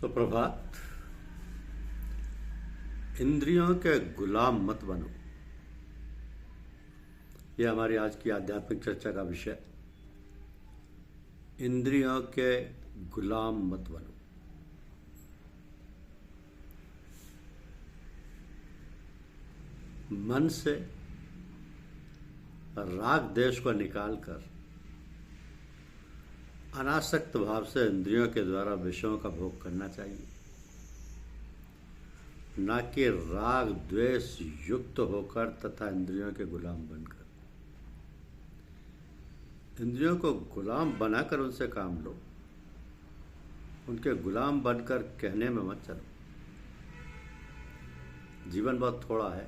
सुप्रभात। इंद्रियों के गुलाम मत बनो, यह हमारी आज की आध्यात्मिक चर्चा का विषय। इंद्रियों के गुलाम मत बनो। मन से राग द्वेष को निकालकर अनासक्त भाव से इंद्रियों के द्वारा विषयों का भोग करना चाहिए, न कि राग द्वेष युक्त होकर तथा इंद्रियों के गुलाम बनकर। इंद्रियों को गुलाम बनाकर उनसे काम लो, उनके गुलाम बनकर कहने में मत चलो। जीवन बहुत थोड़ा है,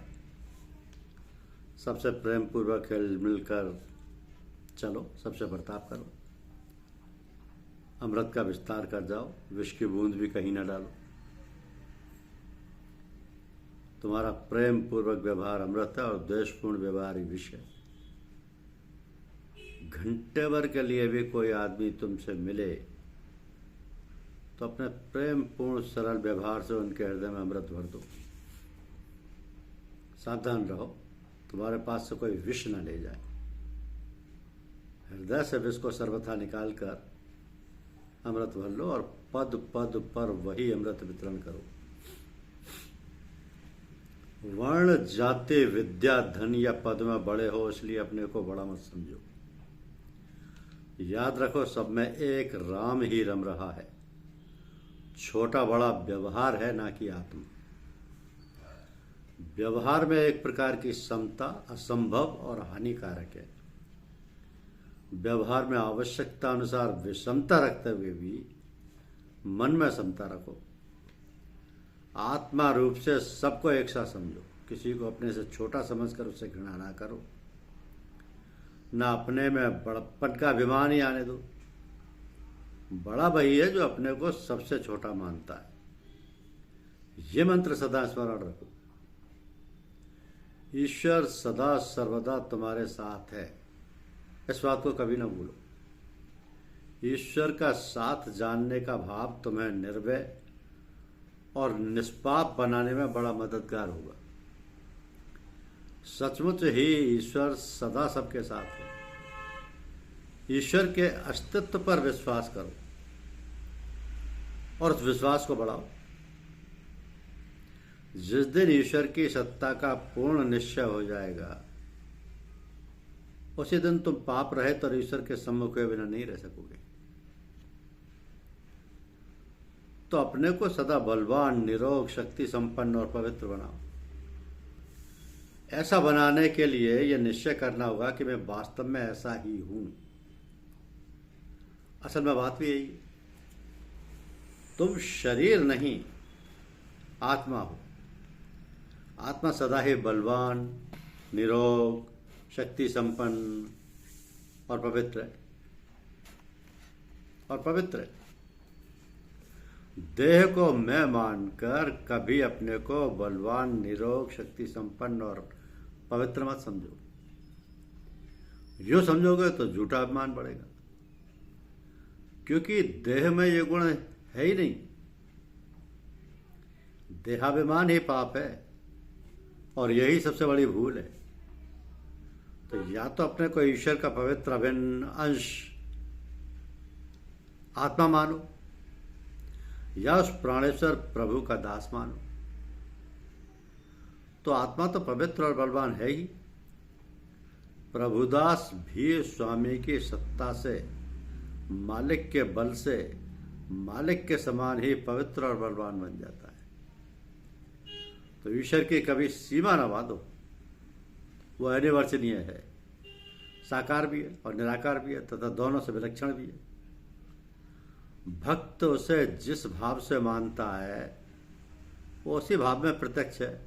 सबसे प्रेम पूर्वक हिल मिलकर चलो, सबसे बर्ताव करो, अमृत का विस्तार कर जाओ, विष की बूंद भी कहीं न डालो। तुम्हारा प्रेम पूर्वक व्यवहार अमृत है और द्वेषपूर्ण व्यवहार ही विष है। घंटे भर के लिए भी कोई आदमी तुमसे मिले तो अपने प्रेम पूर्ण सरल व्यवहार से उनके हृदय में अमृत भर दो। सावधान रहो, तुम्हारे पास से कोई विष न ले जाए। हृदय से विष को सर्वथा निकाल कर अमृत भर लो और पद पद पर वही अमृत वितरण करो। वर्ण जाति विद्या धन या पद में बड़े हो इसलिए अपने को बड़ा मत समझो। याद रखो, सब में एक राम ही रम रहा है। छोटा बड़ा व्यवहार है, ना कि आत्मा। व्यवहार में एक प्रकार की समता असंभव और हानिकारक है। व्यवहार में आवश्यकता अनुसार विषमता रखते हुए भी मन में समता रखो। आत्मा रूप से सबको एक सा समझो। किसी को अपने से छोटा समझकर उससे घृणा ना करो, ना अपने में बड़प्पन का अभिमान ही आने दो। बड़ा वही है जो अपने को सबसे छोटा मानता है। ये मंत्र सदा स्मरण रखो। ईश्वर सदा सर्वदा तुम्हारे साथ है, इस बात को कभी ना भूलो। ईश्वर का साथ जानने का भाव तुम्हें निर्भय और निष्पाप बनाने में बड़ा मददगार होगा। सचमुच ही ईश्वर सदा सबके साथ है। ईश्वर के अस्तित्व पर विश्वास करो और उस विश्वास को बढ़ाओ। जिस दिन ईश्वर की सत्ता का पूर्ण निश्चय हो जाएगा, उसी दिन तुम पाप रहे तो ईश्वर के सम्मुख हुए बिना नहीं रह सकोगे। तो अपने को सदा बलवान, निरोग, शक्ति संपन्न और पवित्र बनाओ। ऐसा बनाने के लिए यह निश्चय करना होगा कि मैं वास्तव में ऐसा ही हूं। असल में बात भी यही है, तुम शरीर नहीं आत्मा हो। आत्मा सदा ही बलवान, निरोग, शक्ति संपन्न और पवित्र है। देह को मैं मानकर कभी अपने को बलवान, निरोग, शक्ति संपन्न और पवित्र मत समझो। जो समझोगे तो झूठा अभिमान बढ़ेगा, क्योंकि देह में ये गुण है ही नहीं। देहाभिमान ही पाप है और यही सबसे बड़ी भूल है। तो या तो अपने को ईश्वर का पवित्र अभिन्न अंश आत्मा मानो, या उस प्राणेश्वर प्रभु का दास मानो। तो आत्मा तो पवित्र और बलवान है ही। प्रभुदास भी स्वामी की सत्ता से, मालिक के बल से, मालिक के समान ही पवित्र और बलवान बन जाता है। तो ईश्वर की कभी सीमा न बांधो। वो अनिर्वचनीय है, साकार भी है और निराकार भी है तथा दोनों से विलक्षण भी है। भक्त उसे जिस भाव से मानता है वो उसी भाव में प्रत्यक्ष है।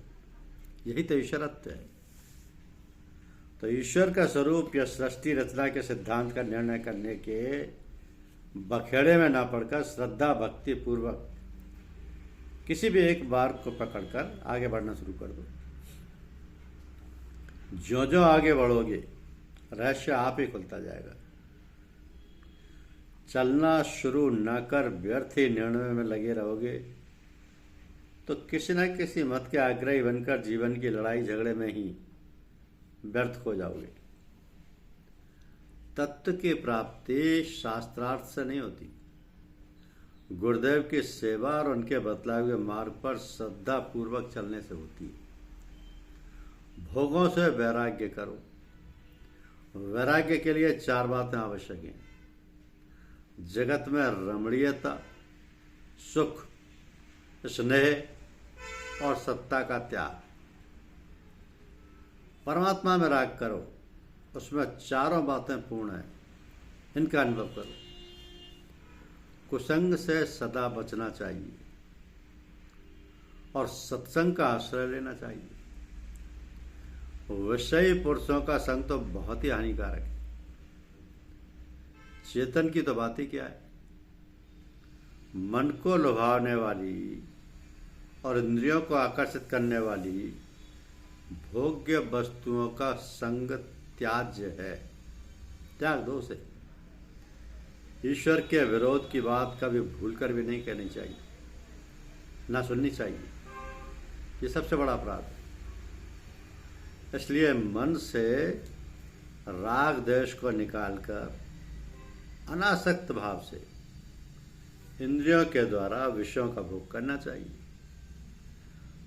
यही तो ईश्वरत्व है। तो ईश्वर का स्वरूप या सृष्टि रचना के सिद्धांत का निर्णय करने के बखेड़े में ना पड़कर श्रद्धा भक्ति पूर्वक किसी भी एक बार को पकड़कर आगे बढ़ना शुरू कर दो। जो जो आगे बढ़ोगे रहस्य आप ही खुलता जाएगा। चलना शुरू न कर व्यर्थ ही निर्णय में लगे रहोगे तो किसी न किसी मत के आग्रही बनकर जीवन की लड़ाई झगड़े में ही व्यर्थ हो जाओगे। तत्व की प्राप्ति शास्त्रार्थ से नहीं होती, गुरुदेव की सेवा और उनके बतलाए हुए मार्ग पर श्रद्धा पूर्वक चलने से होती है। भोगों से वैराग्य करो। वैराग्य के लिए 4 बातें आवश्यक हैं: जगत में रमणीयता, सुख, स्नेह और सत्ता का त्याग। परमात्मा में राग करो, उसमें 4 बातें पूर्ण हैं, इनका अनुभव करो। कुसंग से सदा बचना चाहिए और सत्संग का आश्रय लेना चाहिए। विषयी पुरुषों का संग तो बहुत ही हानिकारक है। चेतन की तो बात ही क्या है। मन को लुभाने वाली और इंद्रियों को आकर्षित करने वाली भोग्य वस्तुओं का संग त्याज्य है, त्याग दो उसे। ईश्वर के विरोध की बात कभी भूलकर भी नहीं कहनी चाहिए, ना सुननी चाहिए। ये सबसे बड़ा अपराध है। इसलिए मन से राग द्वेष को निकालकर अनासक्त भाव से इंद्रियों के द्वारा विषयों का भोग करना चाहिए,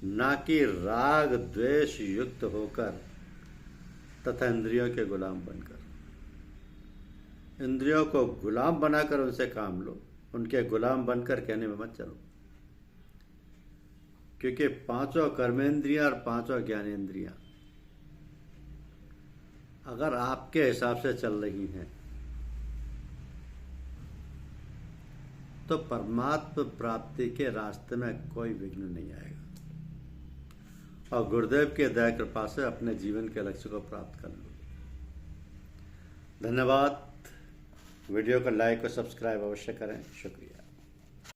ना कि राग द्वेष युक्त होकर तथा इंद्रियों के गुलाम बनकर। इंद्रियों को गुलाम बनाकर उनसे काम लो, उनके गुलाम बनकर कहने में मत चलो। क्योंकि 5 कर्मेंद्रियां और 5 ज्ञानेंद्रियां अगर आपके हिसाब से चल रही हैं तो परमात्मा प्राप्ति के रास्ते में कोई विघ्न नहीं आएगा और गुरुदेव के दया कृपा से अपने जीवन के लक्ष्य को प्राप्त कर लो। धन्यवाद। वीडियो को लाइक और सब्सक्राइब अवश्य करें। शुक्रिया।